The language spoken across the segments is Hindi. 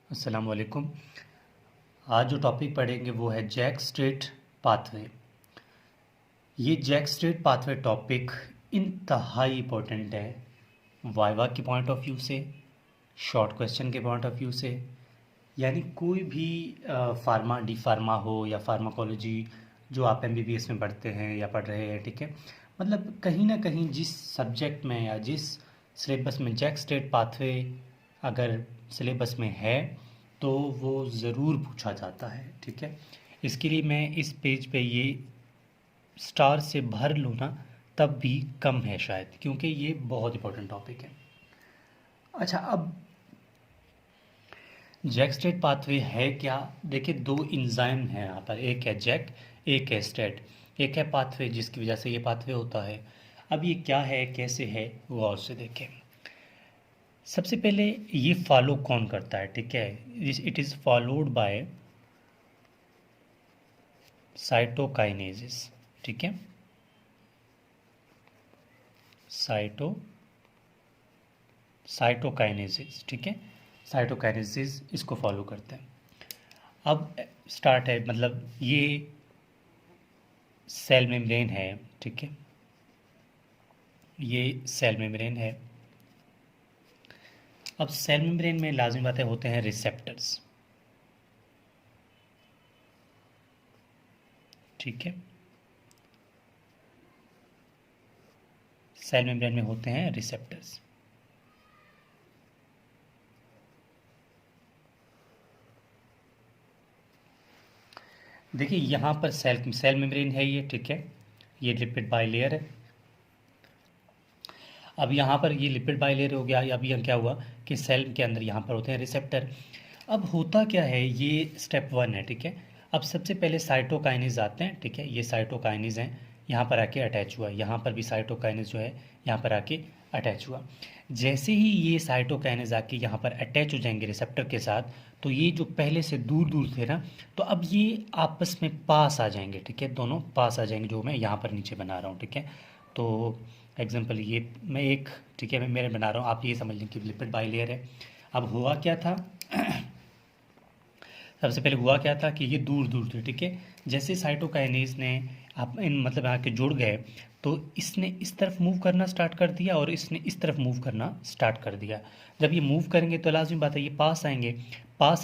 अस्सलाम वालेकुम। आज जो टॉपिक पढ़ेंगे वो है जैक स्ट्रेट पाथवे। ये जैक स्ट्रेट पाथवे टॉपिक इंतहाई इम्पोर्टेंट है वाइवा के पॉइंट ऑफ व्यू से, शॉर्ट क्वेश्चन के पॉइंट ऑफ व्यू से। यानी कोई भी फार्मा डी फार्मा हो या फार्माकोलॉजी जो आप एमबीबीएस में पढ़ते हैं या पढ़ रहे हैं, ठीक है, मतलब कहीं ना कहीं जिस सब्जेक्ट में या जिस सिलेबस में जैक स्ट्रेट पाथवे अगर सिलेबस में है तो वो ज़रूर पूछा जाता है, ठीक है। इसके लिए मैं इस पेज पे ये स्टार से भर लूँ ना तब भी कम है शायद, क्योंकि ये बहुत इंपॉर्टेंट टॉपिक है। अच्छा, अब जैक स्ट्रेट पाथवे है क्या? देखिए, दो इंजाइम है यहाँ पर, एक है जैक, एक है स्ट्रेट, एक है पाथवे जिसकी वजह से ये पाथवे होता है। अब ये क्या है, कैसे है, गौर से देखें। सबसे पहले ये फॉलो कौन करता है, ठीक है, it is followed by cytokinesis, ठीक है, साइटोकाइनेसिस, ठीक है, साइटोकाइनेसिस इसको फॉलो करते हैं। अब स्टार्ट है, मतलब ये सेल मेम्ब्रेन है, ठीक है, ये सेल मेम्ब्रेन है। अब सेल मेम्ब्रेन में लाजिमी बातें होते हैं रिसेप्टर्स, ठीक है, सेल मेम्ब्रेन में होते हैं रिसेप्टर्स। देखिए यहाँ पर सेल मेम्ब्रेन है ये, ठीक है, ये लिपिड बाइलेयर है। अब यहाँ पर ये लिपिड बाइलेयर हो गया। अब यह क्या हुआ कि सेल के अंदर यहाँ पर होते हैं रिसेप्टर। अब होता क्या है, ये स्टेप 1 है, ठीक है। अब सबसे पहले साइटोकाइनेज आते हैं, ठीक है, ये साइटोकाइनेज हैं, यहाँ पर आके अटैच हुआ, यहाँ पर भी साइटोकाइनेज जो है यहाँ पर आके अटैच हुआ। जैसे ही ये साइटोकाइनेज आके यहाँ पर अटैच हो जाएंगे रिसेप्टर के साथ, तो ये जो पहले से दूर दूर थे ना, तो अब ये आपस में पास आ जाएंगे, ठीक है, दोनों पास आ जाएंगे, जो मैं यहाँ पर नीचे बना रहा हूँ, ठीक है। तो एग्जाम्पल ये मैं एक, ठीक है, मैं मेरे बना रहा हूँ, आप ये समझ लें कि लिपिड बाइलेयर है। अब हुआ क्या था सबसे पहले हुआ क्या था कि ये दूर दूर थे, ठीक है। जैसे साइटोकाइनेज ने आप इन मतलब आके जुड़ गए, तो इसने इस तरफ मूव करना स्टार्ट कर दिया और इसने इस तरफ मूव करना स्टार्ट कर दिया। जब ये मूव करेंगे तो लाजमी बात है ये पास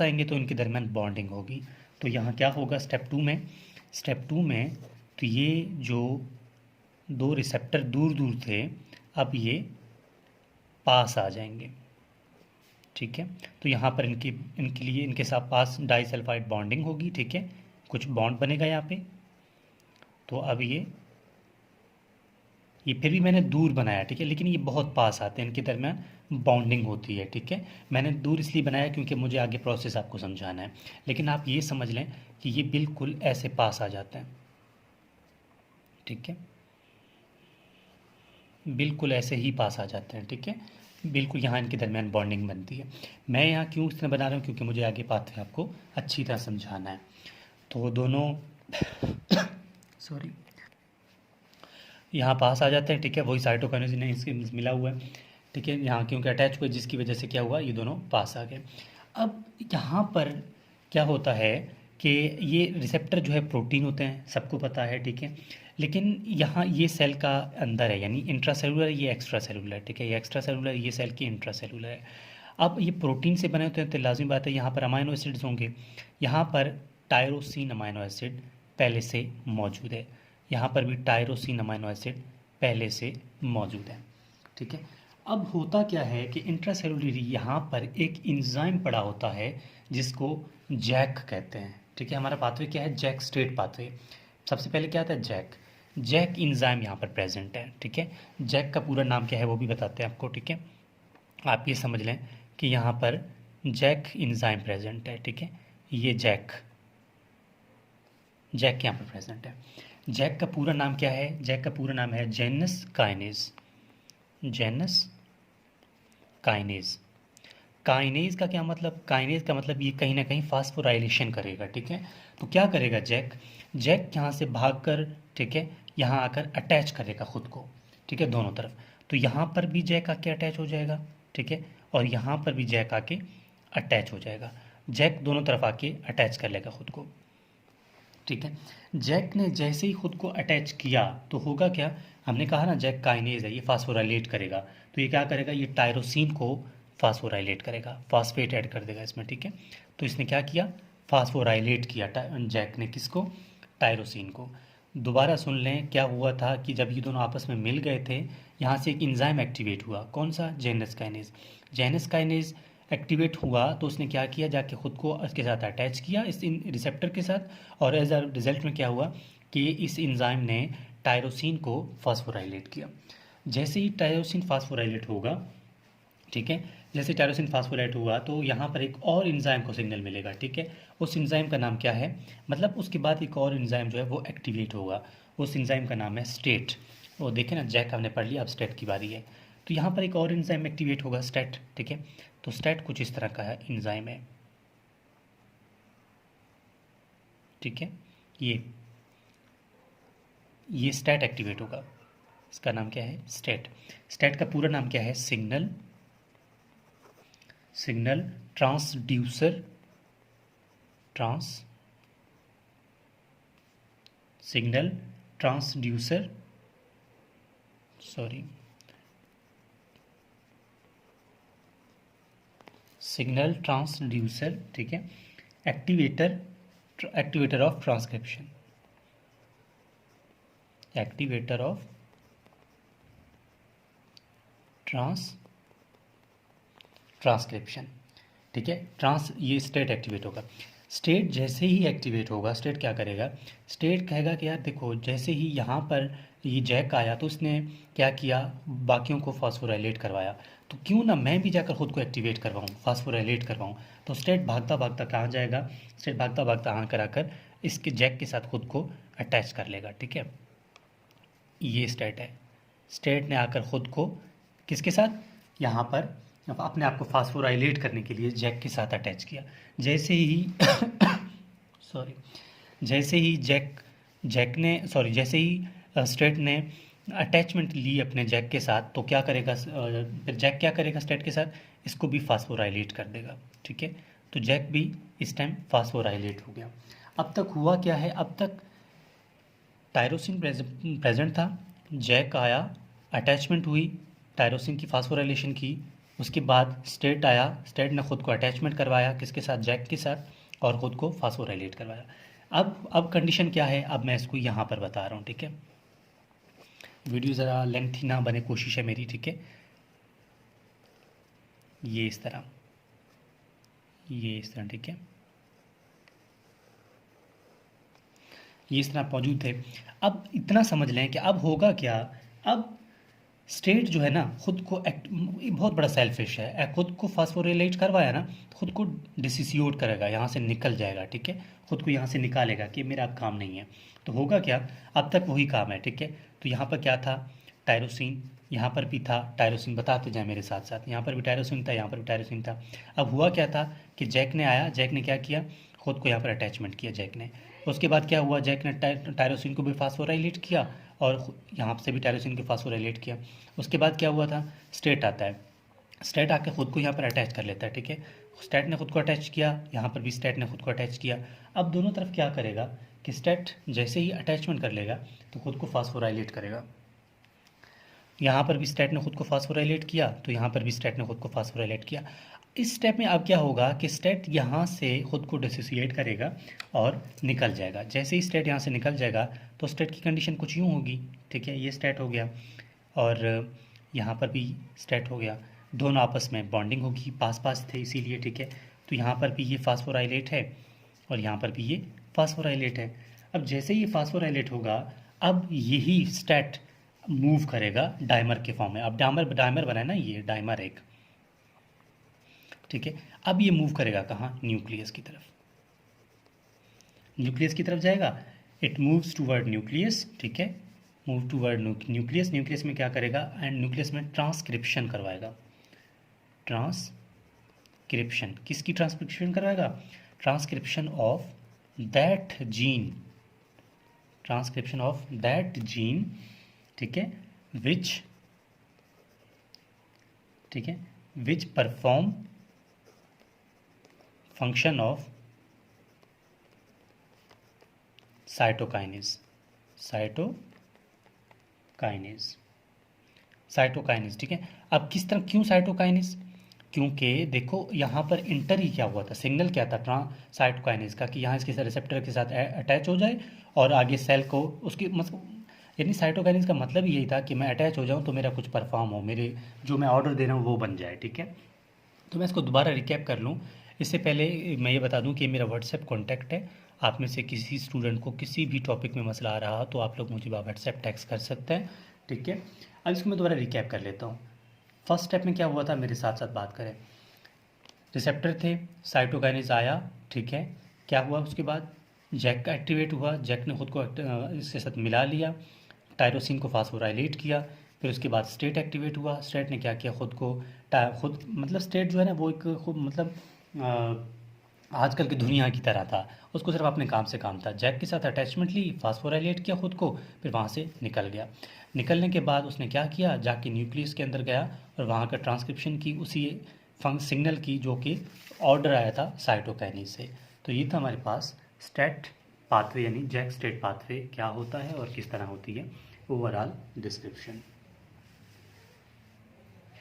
आएंगे तो इनके दरमियान बॉन्डिंग होगी। तो यहाँ क्या होगा स्टेप टू में तो ये जो दो रिसेप्टर दूर दूर थे, अब ये पास आ जाएंगे, ठीक है। तो यहाँ पर इनके लिए इनके साथ पास डाइसल्फाइड बॉन्डिंग होगी, ठीक है, कुछ बॉन्ड बनेगा यहाँ पे। तो अब ये फिर भी मैंने दूर बनाया, ठीक है, लेकिन ये बहुत पास आते हैं, इनके दरमियान बॉन्डिंग होती है, ठीक है। मैंने दूर इसलिए बनाया क्योंकि मुझे आगे प्रोसेस आपको समझाना है, लेकिन आप ये समझ लें कि ये बिल्कुल ऐसे पास आ जाते हैं, ठीक है, बिल्कुल ऐसे ही पास आ जाते हैं, ठीक है, बिल्कुल यहाँ इनके दरमियान बॉन्डिंग बनती है। मैं यहाँ क्यों इस तरह बना रहा हूँ, क्योंकि मुझे आगे पाथवे आपको अच्छी तरह समझाना है। तो दोनों सॉरी यहाँ पास आ जाते हैं, ठीक है, वही साइटोकाइनेसिस ने इसके मिला हुआ है, ठीक है, यहाँ क्योंकि अटैच हुए जिसकी वजह से क्या हुआ, ये दोनों पास आ गए। अब यहाँ पर क्या होता है कि ये रिसेप्टर जो है प्रोटीन होते हैं, सबको पता है, ठीक है, लेकिन यहाँ ये सेल का अंदर है, यानी इंट्रासेलुलर, ये एक्स्ट्रा सेलुलर, ठीक है, ये एक्स्ट्रा सेलुलर, ये सेल की इंट्रासेलुलर है। अब ये प्रोटीन से बने होते हैं तो लाजिमी बात है यहाँ पर अमाइनो एसिड्स होंगे। यहाँ पर टायरोसिन अमाइनो एसिड पहले से मौजूद है, यहाँ पर भी टायरोसिन अमाइनो एसिड पहले से मौजूद है, ठीक है। अब होता क्या है कि इंट्रासेलुलर यहाँ पर एक इंजाइम पड़ा होता है जिसको जैक कहते हैं, ठीक है। हमारा पाथवे क्या है, जैक स्ट्रेट पाथवे। सबसे पहले क्या आता है, जैक इंजाइम यहाँ पर प्रेजेंट है, ठीक है। जैक का पूरा नाम क्या है वो भी बताते हैं आपको, ठीक है। आप ये समझ लें कि यहाँ पर जैक इंजाइम प्रेजेंट है, ठीक है, ये जैक यहाँ पर प्रेजेंट है। जैक का पूरा नाम क्या है, जैक का पूरा नाम है जेनस काइनेज। काइनेज का क्या मतलब, काइनेज का मतलब ये कहीं ना कहीं फास्फोराइलेशन करेगा, ठीक है। तो क्या करेगा जैक यहाँ से भागकर, ठीक है, यहाँ आकर अटैच करेगा खुद को, ठीक है, दोनों तरफ। तो यहाँ पर भी जैक आके अटैच हो जाएगा, ठीक है, और यहाँ पर भी जैक आके अटैच हो जाएगा। जैक दोनों तरफ आके अटैच कर लेगा खुद को, ठीक है। जैक ने जैसे ही खुद को अटैच किया तो होगा क्या, हमने कहा ना जैक काइनेज है, ये फास्फोराइलेट करेगा, तो ये क्या करेगा, ये टायरोसिन को फास्फोराइलेट करेगा, फास्फेट ऐड कर देगा इसमें, ठीक है। तो इसने क्या किया, फास्फोराइलेट किया जैक ने, किसको, टायरोसिन को। दोबारा सुन लें क्या हुआ था कि जब ये दोनों आपस में मिल गए थे, यहाँ से एक इंजाइम एक्टिवेट हुआ, कौन सा, Janus kinase. Janus kinase activate हुआ तो उसने क्या किया, जाके खुद को इसके साथ अटैच किया, इस रिसेप्टर के साथ, और एज अ रिजल्ट में क्या हुआ कि इस इंजाइम ने टायरोसिन को फास्फोराइलेट किया। जैसे ही टायरोसिन फास्फोराइलेट होगा, ठीक है, जैसे टायरोसिन फास्फोराइलेट हुआ तो यहाँ पर एक और इंजाइम को सिग्नल मिलेगा, ठीक है। उस इंजाइम का नाम क्या है, मतलब उसके बाद एक और इंजाइम जो है वो एक्टिवेट होगा, उस इंजाइम का नाम है स्टेट। वो देखें ना, जैक हमने पढ़ लिया, अब स्टेट की बारी है। तो यहाँ पर एक और इंजाइम एक्टिवेट होगा, स्टेट, ठीक है। तो स्टेट कुछ इस तरह का है इंजाइम है, ठीक है। ये स्टेट एक्टिवेट होगा, इसका नाम क्या है, स्टेट। स्टेट का पूरा नाम क्या है, signal transducer, signal transducer, sorry, signal transducer, ठीक है। Activator of transcription, activator of transcription, ठीक है। ये स्टेट एक्टिवेट होगा। स्टेट जैसे ही एक्टिवेट होगा, स्टेट क्या करेगा, स्टेट कहेगा कि यार देखो, जैसे ही यहाँ पर ये जैक आया तो उसने क्या किया, बाकियों को फास्फोराइलेट करवाया, तो क्यों ना मैं भी जाकर खुद को एक्टिवेट करवाऊँ, फास्फोराइलेट करवाऊँ। तो स्टेट भागता भागता कहाँ जाएगा, स्टेट भागता भागता आकर आकर इसके जैक के साथ खुद को अटैच कर लेगा, ठीक है। ये स्टेट है, स्टेट ने आकर खुद को किसके साथ, यहाँ पर अपने आप को फास्फोराइलेट करने के लिए जैक के साथ अटैच किया। जैसे ही सॉरी, जैसे ही जैसे ही स्टेट ने अटैचमेंट ली अपने जैक के साथ, तो क्या करेगा, फिर जैक क्या करेगा स्टेट के साथ, इसको भी फास्फोराइलेट कर देगा, ठीक है। तो जैक भी इस टाइम फास्फोराइलेट हो गया। अब तक हुआ क्या है, अब तक टायरोसिन प्रेजेंट था, जैक आया, अटैचमेंट हुई, टायरोसिन की फास्फोराइलेशन की, उसके बाद स्टेट आया, स्टेट ने खुद को अटैचमेंट करवाया, किसके साथ, जैक के साथ, और ख़ुद को फास्फोराइलेट करवाया। अब कंडीशन क्या है, अब मैं इसको यहाँ पर बता रहा हूँ, ठीक है। वीडियो ज़रा लेंथी ना बने, कोशिश है मेरी, ठीक है। ये इस तरह, ठीक है, ये इस तरह मौजूद थे। अब इतना समझ लें कि अब होगा क्या, अब स्टेट जो है ना खुद को ये बहुत बड़ा सेल्फिश है, खुद को फास्फोरिलेट करवाया ना, तो खुद को डिसिसियोट करेगा, यहाँ से निकल जाएगा, ठीक है, खुद को यहाँ से निकालेगा कि मेरा अब काम नहीं है। तो होगा क्या, अब तक वही काम है, ठीक है। तो यहाँ पर क्या था, टायरोसिन, यहाँ पर भी था टायरोसिन, बताते जाए मेरे साथ साथ, यहाँ पर भी टायरोसिन था, यहाँ पर भी टायरोसिन था। अब हुआ क्या था कि जैक ने आया, जैक ने क्या किया, खुद को यहाँ पर अटैचमेंट किया जैक ने। उसके बाद क्या हुआ, जैक ने टायरोसिन को भी फास्फोराइलेट किया और यहाँ से भी टायरोसिन को फास्फोराइलेट किया। उसके बाद क्या हुआ था, स्टेट आता है, स्टेट आके खुद को यहाँ पर अटैच कर लेता है, ठीक है। स्टेट ने खुद को अटैच किया, यहाँ पर भी स्टेट ने खुद को अटैच किया। अब दोनों तरफ क्या करेगा कि स्टेट जैसे ही अटैचमेंट कर लेगा तो खुद को फास्फोराइलेट करेगा, यहाँ पर भी स्टेट ने खुद को फास्फोराइलेट किया, तो यहाँ पर भी स्टेट ने खुद को फास्फोराइलेट किया। इस स्टेप में अब क्या होगा कि स्टेट यहाँ से खुद को डिसोसिएट करेगा और निकल जाएगा। जैसे ही स्टेट यहाँ से निकल जाएगा तो स्टेट की कंडीशन कुछ यूँ होगी, ठीक है, ये स्टेट हो गया और यहाँ पर भी स्टेट हो गया, दोनों आपस में बॉन्डिंग होगी, पास पास थे इसीलिए, ठीक है। तो यहाँ पर भी ये फास्फोराइलेट है और यहाँ पर भी ये फास्फोराइलेट है। अब जैसे ही फास्फोराइलेट होगा, अब यही स्टेट मूव करेगा डाइमर के फॉर्म में। अब डाइमर बना है ना, ये डाइमर एक, ठीक है। अब ये मूव करेगा कहाँ, न्यूक्लियस की तरफ, न्यूक्लियस की तरफ जाएगा, इट मूव्स टूवर्ड न्यूक्लियस, ठीक है, मूव टूवर्ड न्यूक्लियस। न्यूक्लियस में क्या करेगा, एंड न्यूक्लियस में ट्रांसक्रिप्शन करवाएगा, ट्रांसक्रिप्शन, किसकी ट्रांसक्रिप्शन करवाएगा, transcription of that gene, transcription of that gene, ठीक है, विच, ठीक है, विच परफॉर्म फंक्शन ऑफ साइटोकाइनेज, साइटोकाइनेज, ठीक है। अब किस तरह, क्यों साइटोकाइनेज? क्योंकि देखो यहाँ पर इंटर ही क्या हुआ था, सिग्नल क्या था साइटोकाइनेज का, कि यहाँ इसके रिसेप्टर के साथ अटैच हो जाए और आगे सेल को उसकी मतलब, यानी साइटोकाइनेज का मतलब यही था कि मैं अटैच हो जाऊँ तो मेरा कुछ परफॉर्म हो, मेरे जो मैं ऑर्डर दे रहा हूँ वो बन जाए, ठीक है। तो मैं इसको दोबारा रिकैप कर लूँ। इससे पहले मैं ये बता दूँ कि मेरा व्हाट्सएप कॉन्टैक्ट है। आप में से किसी स्टूडेंट को किसी भी टॉपिक में मसला आ रहा तो आप लोग मुझे व्हाट्सएप टेक्स्ट कर सकते हैं, ठीक है। अब इसको मैं दोबारा रिकैप कर लेता हूँ। फर्स्ट स्टेप में क्या हुआ था, मेरे साथ साथ बात करें। रिसेप्टर थे, साइटोकाइनेज आया, ठीक है। क्या हुआ उसके बाद, जैक का एक्टिवेट हुआ, जैक ने खुद को इसके साथ मिला लिया, टायरोसिन को फास्फोराइलेट किया। फिर उसके बाद स्टेट एक्टिवेट हुआ, स्टेट ने क्या किया, खुद को खुद मतलब स्टेट जो है ना वो एक खूब मतलब आजकल की दुनिया की तरह था, उसको सिर्फ अपने काम से काम था। जैक के साथ अटैचमेंट ली, फास्फोराइलेट किया खुद को, फिर वहाँ से निकल गया। निकलने के बाद उसने क्या किया, जाके न्यूक्लियस के अंदर गया और वहाँ का ट्रांसक्रिप्शन की उसी सिग्नल की जो कि ऑर्डर आया था साइटोकाइनेज से। तो ये था हमारे पास स्टेट पाथवे, यानी जैक स्टेट पाथवे क्या होता है और किस तरह होती है, ओवरऑल डिस्क्रिप्शन।